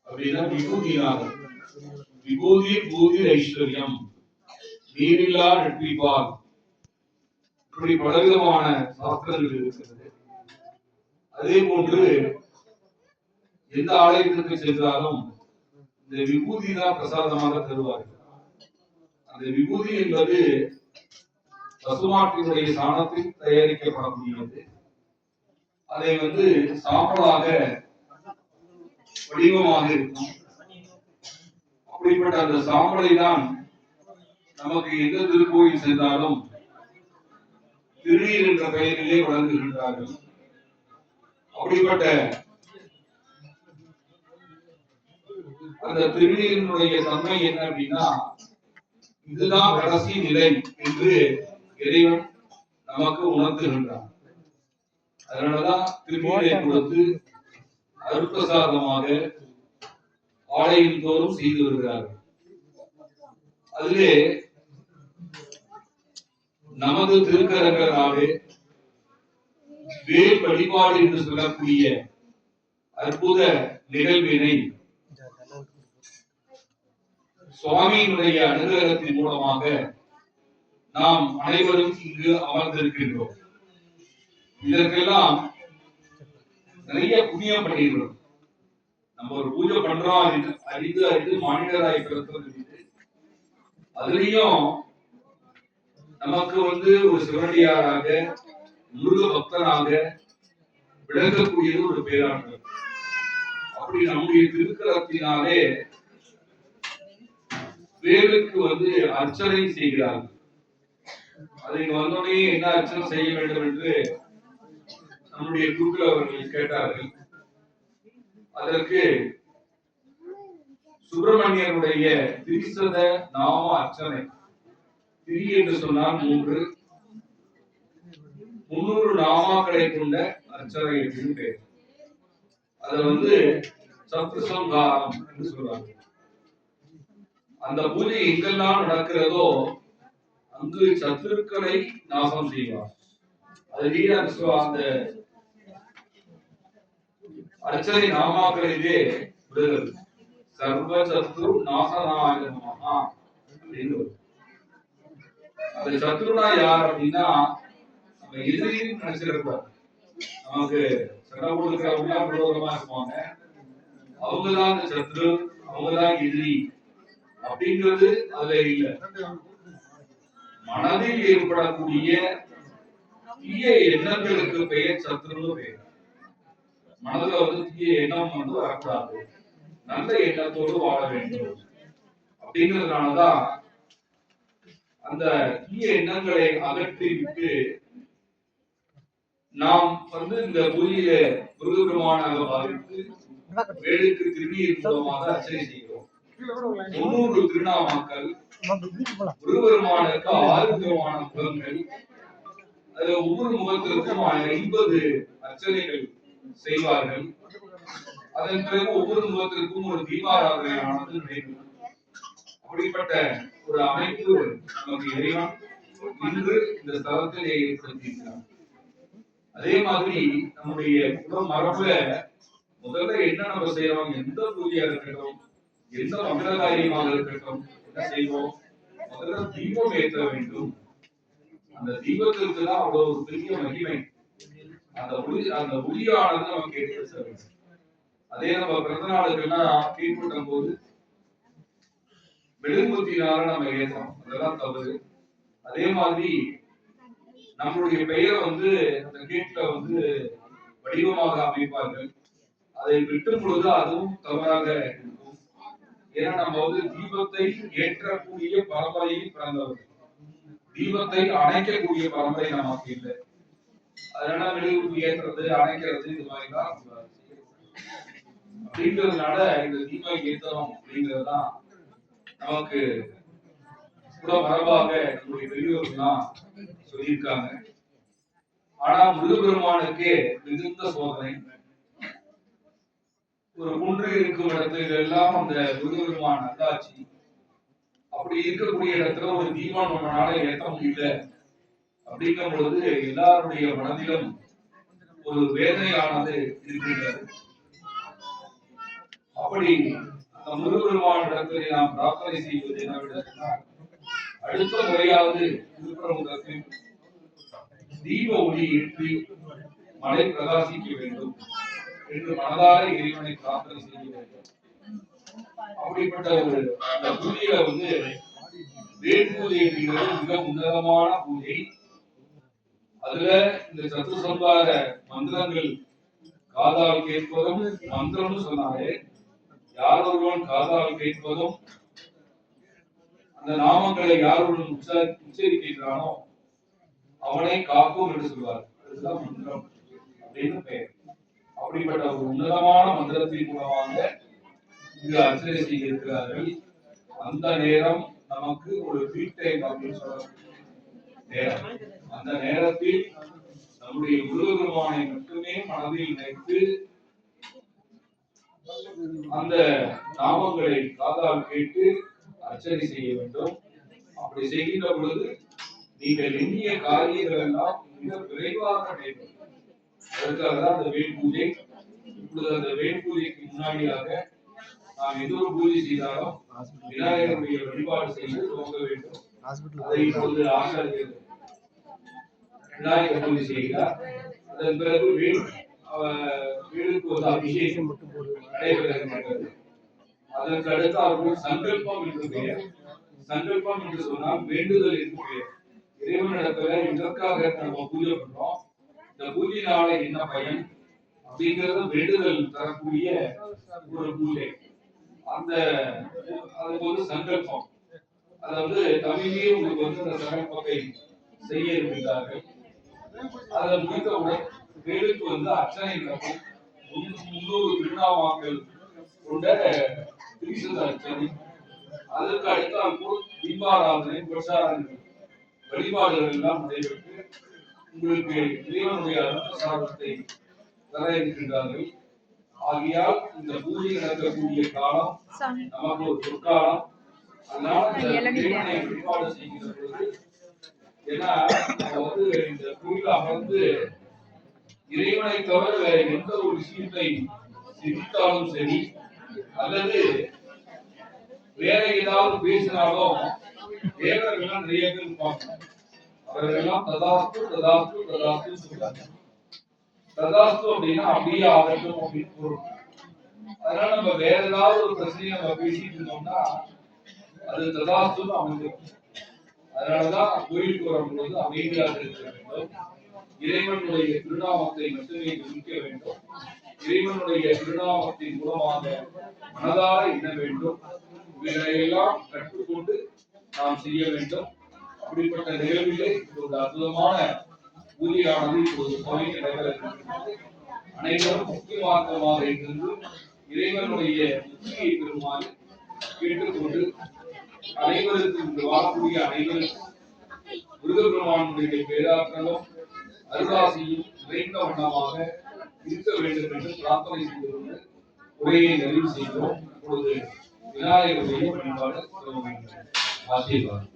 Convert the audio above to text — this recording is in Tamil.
அப்படின்னா விபூதிநாதர். விபூதி பூதி ஐஸ்வர்யம், நீரில்லா நட்பிப்பார், இப்படி பலவிதமான சாஸ்திரங்கள் இருக்கிறது. அதே போன்று எந்த ஆலயத்திற்கு சென்றாலும் இந்த விபூதி தான் பிரசாதமாக தருவார்கள். அந்த விபூதி என்பது பசுமாட்டினுடைய சாணத்தில் தயாரிக்கப்படக்கூடியது. அதை சாம்பலாக வடிவமாக இருக்கும். அப்படிப்பட்ட அந்த சாம்பலை தான் நமக்கு எந்த திருக்கோயில் சென்றாலும் திருநீர் என்ற பெயரிலே வழங்குகின்றார்கள். அப்படிப்பட்ட அந்த திருநீரினுடைய தன்மை என்ன அப்படின்னா, இதுதான் கடைசி நிலை என்று இறைவன் நமக்கு உணர்த்துகின்றான். அதனாலதான் திருநீரை கொடுத்து அருட்பிரசாதமாக ஆலயம் தோறும் செய்து வருகிறார்கள். அதிலே நமது திருக்கரங்களாலே வேல் வழிபாடு என்று சொல்லக்கூடிய அற்புத நிகழ்வினை சுவாமியினுடைய அனுகிரகத்தின் மூலமாக நாம் அனைவரும் இங்கு அமர்ந்திருக்கின்றோம். இதற்கெல்லாம் நிறைய புண்ணியம் பண்ணிடுறோம். நம்ம ஒரு பூஜை பண்றோம், அறிந்து அறிந்து மாநிலராய் பிறக்கிறது. அதுலயும் நமக்கு ஒரு சிவனடியாராக முருக பக்தனாக விளங்கக்கூடியது ஒரு பேராற்றல். அப்படி நம்முடைய திருக்கரத்தினாலே வேலுக்கு அர்ச்சனை செய்கிறார்கள். அதை வந்தோடனே என்ன அர்ச்சனை செய்ய வேண்டும் என்று நம்முடைய குருக்கள் அவர்கள் கேட்டார்கள். அதற்கு சுப்பிரமணியனுடைய திரிசத நாம அர்ச்சனை, திரி என்று சொன்னால் 300 நாமாக்களை கொண்ட அர்ச்சனை என்று பேர். அது சத்ருசங்காரம் என்று சொல்றாங்க. அந்த பூஜை எங்கெல்லாம் நடக்கிறதோ அங்கு சத்துருக்களை நாசம் செய்வார். அதுலேயே அந்த அர்ச்சனை நாமாக்களிலே விடுகிறது. சர்வ சத்ரு நாசனாய நமஹ அப்படின்னு. அந்த சத்ருனா யார் அப்படின்னா, நம்ம எதிரின்னு நினைச்சிருப்பார். நமக்கு சண்டை கொடுக்கிறவங்க விரோதமா இருப்பாங்க, அவங்கதான் அந்த சத்ரு, அவங்கதான் எதிரி அப்படிங்கிறது அதுல இல்ல. மனதில் ஏற்படக்கூடிய தீய எண்ணங்களுக்கு பெயர் சத்ருன்னு பெயர். மனதுல தீய எண்ணம் வரக்கூடாது, நல்ல எண்ணத்தோடு வாழ வேண்டும். அப்படிங்கிறதுனாலதான் அந்த தீய எண்ணங்களை அகற்றி விட்டு நாம் இந்த பூஜையில முருகப்பெருமானாக பாவித்து வேலுக்கு திருநீர் மூலமாக அர்ச்சனை செய்கிறோம். 300 திருநாமாக்கள், முருகப்பெருமானுக்கு 6 விதமான முகங்கள், அதுல ஒவ்வொரு முகத்திற்கும் 50 அர்ச்சனைகள் செய்வார்கள். அதன் பிறகு ஒவ்வொரு முகத்திற்கும் ஒரு தீபாராதனையானது நடைபெறும். அப்படிப்பட்ட ஒரு அமைப்பு நமக்கு இறைவன் இன்று இந்த ஸ்தலத்திலே ஏற்படுத்தியிருக்கிறார். அதே மாதிரி நம்முடைய குல மரபுல முதல்ல என்ன நம்ம செய்யறோம், எந்த பூஜையா இருக்கட்டும், எந்த மங்கள காரியமாக இருக்கட்டும், என்ன செய்வோம், முதல்ல தீபம் ஏற்ற வேண்டும். அந்த தீபத்திற்கு தான் அவ்வளவு ஒரு பெரிய மகிமை. அந்த ஒளியானது நமக்கு ஏற்படுத்த வேண்டும். அதே நம்ம பிறந்த நாளுக்கெல்லாம் கீழ்பட்டும் போது மெழுகுவர்த்தினால நம்ம ஏற்றோம், அதெல்லாம் தவறு. அதே மாதிரி நம்மளுடைய பெயரை அந்த கேட்ல வடிவமாக அமைப்பார்கள். அதை விட்டும் பொழுது அதுவும் தவறாக இருக்கும். ஏன்னா நம்ம தீபத்தை ஏற்றக்கூடிய பரம்பரையில் பிறந்தவர்கள், தீபத்தை அணைக்கக்கூடிய பரம்பரை நமக்கு இல்லை. அதனால மெழுகுவர்த்தி ஏற்றுறது, அணைக்கிறது, இது மாதிரிதான் அப்படிங்கிறதுனால இந்த தீபம் ஏற்றணும் அப்படிங்கிறதுதான் நமக்கு கூட மரபாக நம்முடைய பெரியவர்கள்லாம் சொல்லியிருக்காங்க. ஆனா முருகப்பெருமானுக்கு மிகுந்த சோதனை. ஒரு குன்று இருக்கும் இடத்துல எல்லாம் அந்த முருகப்பெருமான் நல்லாட்சி. அப்படி இருக்கக்கூடிய இடத்துல ஒரு தீபம் நம்மளால ஏற்ற முடியல அப்படிங்கும் பொழுது எல்லாருடைய மனதிலும் ஒரு வேதனையானது இருக்கின்றது. அப்படி அந்த முருகபெருமானிடத்திலே நாம் பிரார்த்தனை செய்வது என்னவென்றால், அடுத்த முறையாவது திருப்பரங்குன்றத்தில் தீப ஒளி ஏற்றி மழை பிரகாசிக்க வேண்டும் என்று மனதார இறைவனை பிரார்த்தனை செய்ய வேண்டும். அப்படிப்பட்ட ஒரு அந்த பூஜையில வேல் பூஜை அப்படிங்கிறது மிக உன்னதமான பூஜை. அதுல இந்த சத்துசம்பார மந்திரங்கள் காதால் கேட்பதும் மந்திரம்னு சொன்னாலே, யார் ஒருவன் காதால் கேட்பதும் அந்த நாமங்களை யார் ஒருவன் உச்சரிக்கிறானோ அவனை காக்கும் என்று சொல்வார். அதுதான் மந்திரம் அப்படின்னு பெயர். அப்படிப்பட்ட ஒரு உன்னதமான மந்திரத்தின் மூலமாக இங்கு அர்ச்சனை செய்ய இருக்கிறார்கள். அந்த நேரம் நமக்கு ஒரு ஃப்ரீ டைம் அப்படின்னு சொல்ற நேரம். அந்த நேரத்தில் நம்முடைய முருகபெருமானை மட்டுமே மனதில் நினைத்து அந்த நாமங்களை காதால் கேட்டு அர்ச்சனை செய்ய வேண்டும். அப்படி செய்கின்ற பொழுது நீங்கள் எண்ணிய காரியங்கள் எல்லாம் மிக விரைவாக நடைபெறும். அதற்காகதான் அந்த வேல் பூஜை. இப்பொழுது அந்த வேல் பூஜைக்கு முன்னாடியாக நாம் எந்த ஒரு பூஜை செய்தாலும் விநாயகருடைய வழிபாடு செய்து துவங்க வேண்டும். அதை இப்பொழுது ஆசாரியர் விநாயகர் பூஜை செய்கிறார். அதன் பிறகு வேலுக்கு அபிஷேகம் நடைபெறுகிறது. அதற்கு அடுத்து அவர்கள் சங்கல்பம் என்று பெயர். சங்கல்பம் என்று சொன்னால் வேண்டுதல் என்று பெயர். இறைவனிடத்துல இதற்காக நம்ம பூஜை பண்றோம், இந்த பூஜையினால என்ன பயன் அப்படிங்கறது வேண்டுதல் தரக்கூடிய ஒரு பூஜை. அந்த அதுக்கு சங்கல்பம், அதாவது தமிழிலேயே உங்களுக்கு அந்த சங்கல்பத்தை செய்ய இருக்கிறார்கள். அதை முடித்தவுடன் வேலுக்கு அர்ச்சனை நடக்கும். 300 திருநாமாக்கள் கொண்ட திரிசத அர்ச்சனை. அதற்கு அடுத்தாற்போல் தீபாராதனை, பிரசாரங்கள், வழிபாடுகள் எல்லாம் நடைபெற்று உங்களுக்கு இறைவனுடைய பிரசாதத்தை தர இருக்கின்றார்கள். ஆகையால் இந்த பூஜை நடக்கக்கூடிய காலம் நமக்கு ஒரு பொற்காலம். அதனால இறைவனை வழிபாடு செய்கிற பொழுது, ஏன்னா இந்த கோயில் அமர்ந்து இறைவனை தவிர வேற எந்த ஒரு விஷயத்தை சிந்தித்தாலும் சரி, அல்லது வேற ஏதாவது பேசினாலும் தேவர்கள் நிறைய பேர் இருப்பாங்க. அவர்களெல்லாம் ததாஸ்து ததாஸ்து ததாஸ்து சொல்றாங்க. ததாஸ்து அப்படின்னா அப்படியே ஆகட்டும் அப்படின்னு பொருள். அதனால நம்ம வேற ஏதாவது ஒரு பிரச்சனையை நம்ம பேசிட்டு இருந்தோம்னா அது ததாஸ்துன்னு அமைஞ்சிடும். அதனாலதான் கோயிலுக்கு வரும்பொழுது அமைதியாக இருக்க வேண்டும். இறைவனுடைய திருநாமத்தை மட்டுமே ஜபிக்க வேண்டும். இறைவனுடைய திருநாமத்தின் மூலமாக மனதார எண்ண வேண்டும். இவைகளையெல்லாம் கற்றுக்கொண்டு நாம் செய்ய வேண்டும். அப்படிப்பட்ட நிகழ்விலே ஒரு அற்புதமான பூஜையானது இப்போது கோயில் நடைபெறுகிறது. அனைவரும் முக்கியமாக இருந்து இறைவனுடைய முக்கியை பெறுமாறு கேட்டுக்கொண்டு, அனைவருக்கும் இங்கு வாழக்கூடிய அனைவருக்கும் முருகபெருமானுடைய பேராற்றலும் அருளாசியும் நிறைந்த வண்ணமாக இருக்க வேண்டும் என்று பிரார்த்தனை செய்து கொண்டு உரையை நிறைவு செய்கிறோம். இப்பொழுது விநாயகருடைய வழிபாடு ஆசீர்வாதம்.